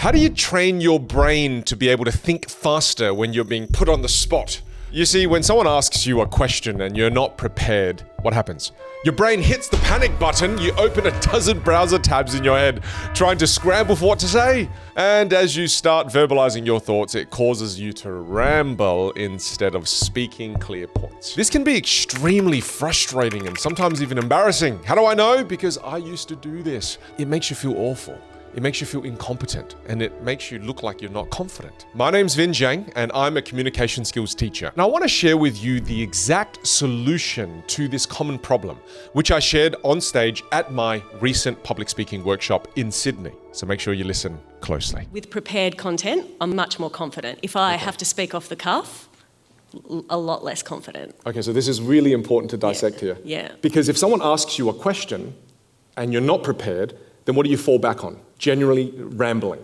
How do you train your brain to be able to think faster when you're being put on the spot? You see, when someone asks you a question and you're not prepared, what happens? Your brain hits the panic button, you open a dozen browser tabs in your head, trying to scramble for what to say. And as you start verbalizing your thoughts, it causes you to ramble instead of speaking clear points. This can be extremely frustrating and sometimes even embarrassing. How do I know? Because I used to do this. It makes you feel awful. It makes you feel incompetent, and it makes you look like you're not confident. My name's Vinh Giang, and I'm a communication skills teacher. And I want to share with you the exact solution to this common problem, which I shared on stage at my recent public speaking workshop in Sydney. So make sure you listen closely. With prepared content, I'm much more confident. If I have to speak off the cuff, a lot less confident. Okay, so this is really important to dissect here. Yeah. Because if someone asks you a question and you're not prepared, then what do you fall back on? Generally rambling.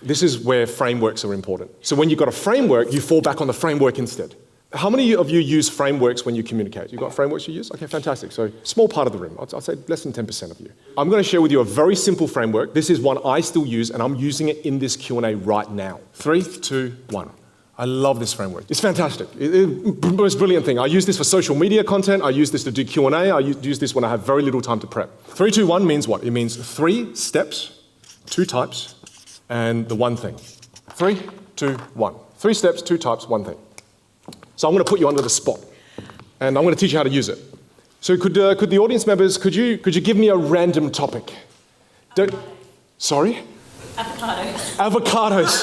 This is where frameworks are important. So when you've got a framework, you fall back on the framework instead. How many of you use frameworks when you communicate? You've got frameworks you use? Okay, fantastic. So small part of the room. I'll say less than 10% of you. I'm going to share with you a very simple framework. This is one I still use, and I'm using it in this Q&A right now. 3, 2, 1. I love this framework. It's fantastic. Most brilliant thing. I use this for social media content. I use this to do Q&A. I use this when I have very little time to prep. 3, 2, 1 means what? It means 3 steps, 2 types, and the one thing. 3, 2, 1. 3 steps, 2 types, one thing. So I'm going to put you under the spot, and I'm going to teach you how to use it. So could the audience members, could you give me a random topic? Sorry? Avocados. Avocados.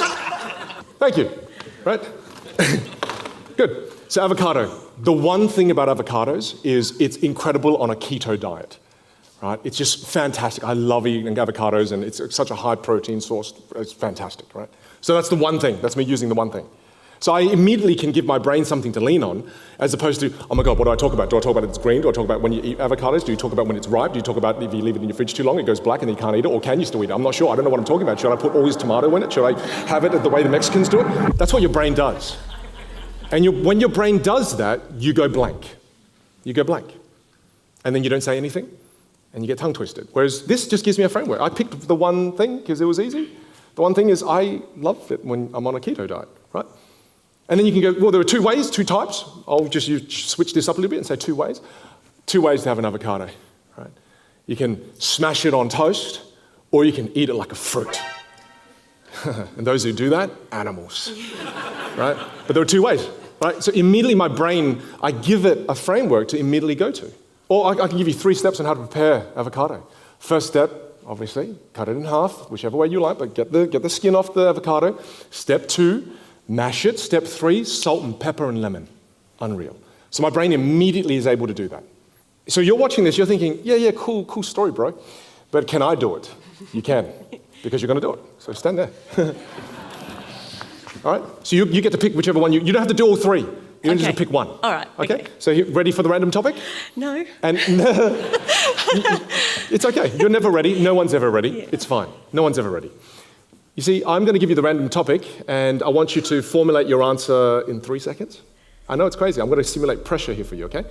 Thank you. Right? Good. So avocado. The one thing about avocados is it's incredible on a keto diet. Right? It's just fantastic. I love eating avocados, and it's such a high protein source. It's fantastic, right? So that's the one thing. That's me using the one thing. So I immediately can give my brain something to lean on, as opposed to, oh my God, what do I talk about? Do I talk about it's green? Do I talk about when you eat avocados? Do you talk about when it's ripe? Do you talk about if you leave it in your fridge too long, it goes black and you can't eat it? Or can you still eat it? I'm not sure. I don't know what I'm talking about. Should I put always tomato in it? Should I have it the way the Mexicans do it? That's what your brain does. And when your brain does that, you go blank. You go blank. And then you don't say anything, and you get tongue twisted. Whereas this just gives me a framework. I picked the one thing because it was easy. The one thing is I love it when I'm on a keto diet, right? And then you can go, well, there are 2 ways, 2 types. I'll just switch this up a little bit and say 2 ways. 2 ways to have an avocado, right? You can smash it on toast, or you can eat it like a fruit. And those who do that, animals, right? But there are 2 ways, right? So immediately my brain, I give it a framework to immediately go to. Or I can give you 3 steps on how to prepare avocado. First step, obviously, cut it in half, whichever way you like, but get the skin off the avocado. Step 2, mash it. Step 3, salt and pepper and lemon. Unreal. So my brain immediately is able to do that. So you're watching this, you're thinking, yeah, cool story, bro. But can I do it? You can, because you're going to do it. So stand there. All right? So you get to pick whichever one. You don't have to do all 3. You only just pick one. All right. Okay? So you ready for the random topic? No. And it's okay. You're never ready. No one's ever ready. Yeah. It's fine. No one's ever ready. You see, I'm going to give you the random topic, and I want you to formulate your answer in 3 seconds. I know it's crazy. I'm going to simulate pressure here for you, okay?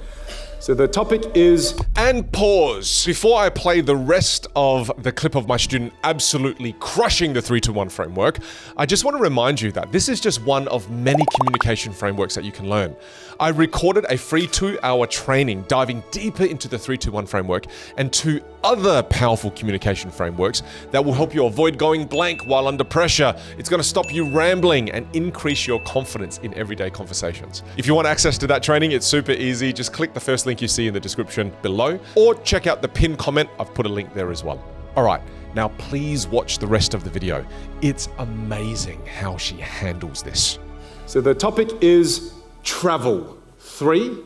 So the topic is... And pause. Before I play the rest of the clip of my student absolutely crushing the 3-2-1 framework, I just want to remind you that this is just one of many communication frameworks that you can learn. I recorded a free 2-hour training diving deeper into the 3-2-1 framework and 2 other powerful communication frameworks that will help you avoid going blank while under pressure. It's going to stop you rambling and increase your confidence in everyday conversations. If you want access to that training, it's super easy. Just click the first link you see in the description below, or check out the pinned comment. I've put a link there as well. All right, now please watch the rest of the video. It's amazing how she handles this. So the topic is travel. 3,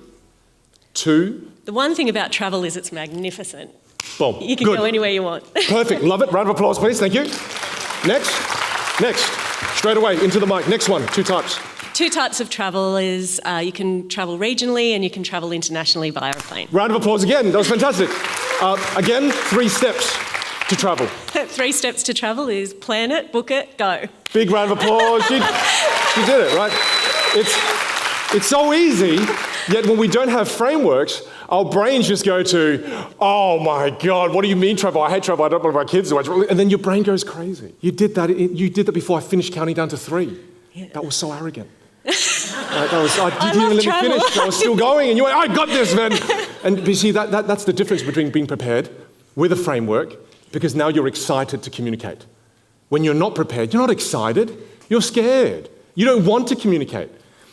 2... The one thing about travel is it's magnificent. Boom. You can go anywhere you want. Perfect. Love it. Round of applause, please. Thank you. Next. Straight away, into the mic. Next one. 2 types. 2 types of travel is you can travel regionally and you can travel internationally by aeroplane. Round of applause again. That was fantastic. Again, 3 steps to travel. 3 steps to travel is plan it, book it, go. Big round of applause. She did it, right? It's so easy. Yet when we don't have frameworks, our brains just go to, oh my God, what do you mean trouble? I hate trouble. I don't want my kids to watch. And then your brain goes crazy. You did that before I finished counting down to 3. Yeah. That was so arrogant. I didn't love even let me travel. finish. I was still going, and you went, I got this, man. And you see, that's the difference between being prepared with a framework, because now you're excited to communicate. When you're not prepared, you're not excited, you're scared. You don't want to communicate.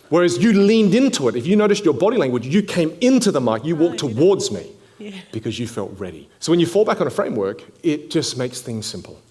Whereas you leaned into it. If you noticed your body language, you came into the mic, you walked towards me because you felt ready. So when you fall back on a framework, it just makes things simple.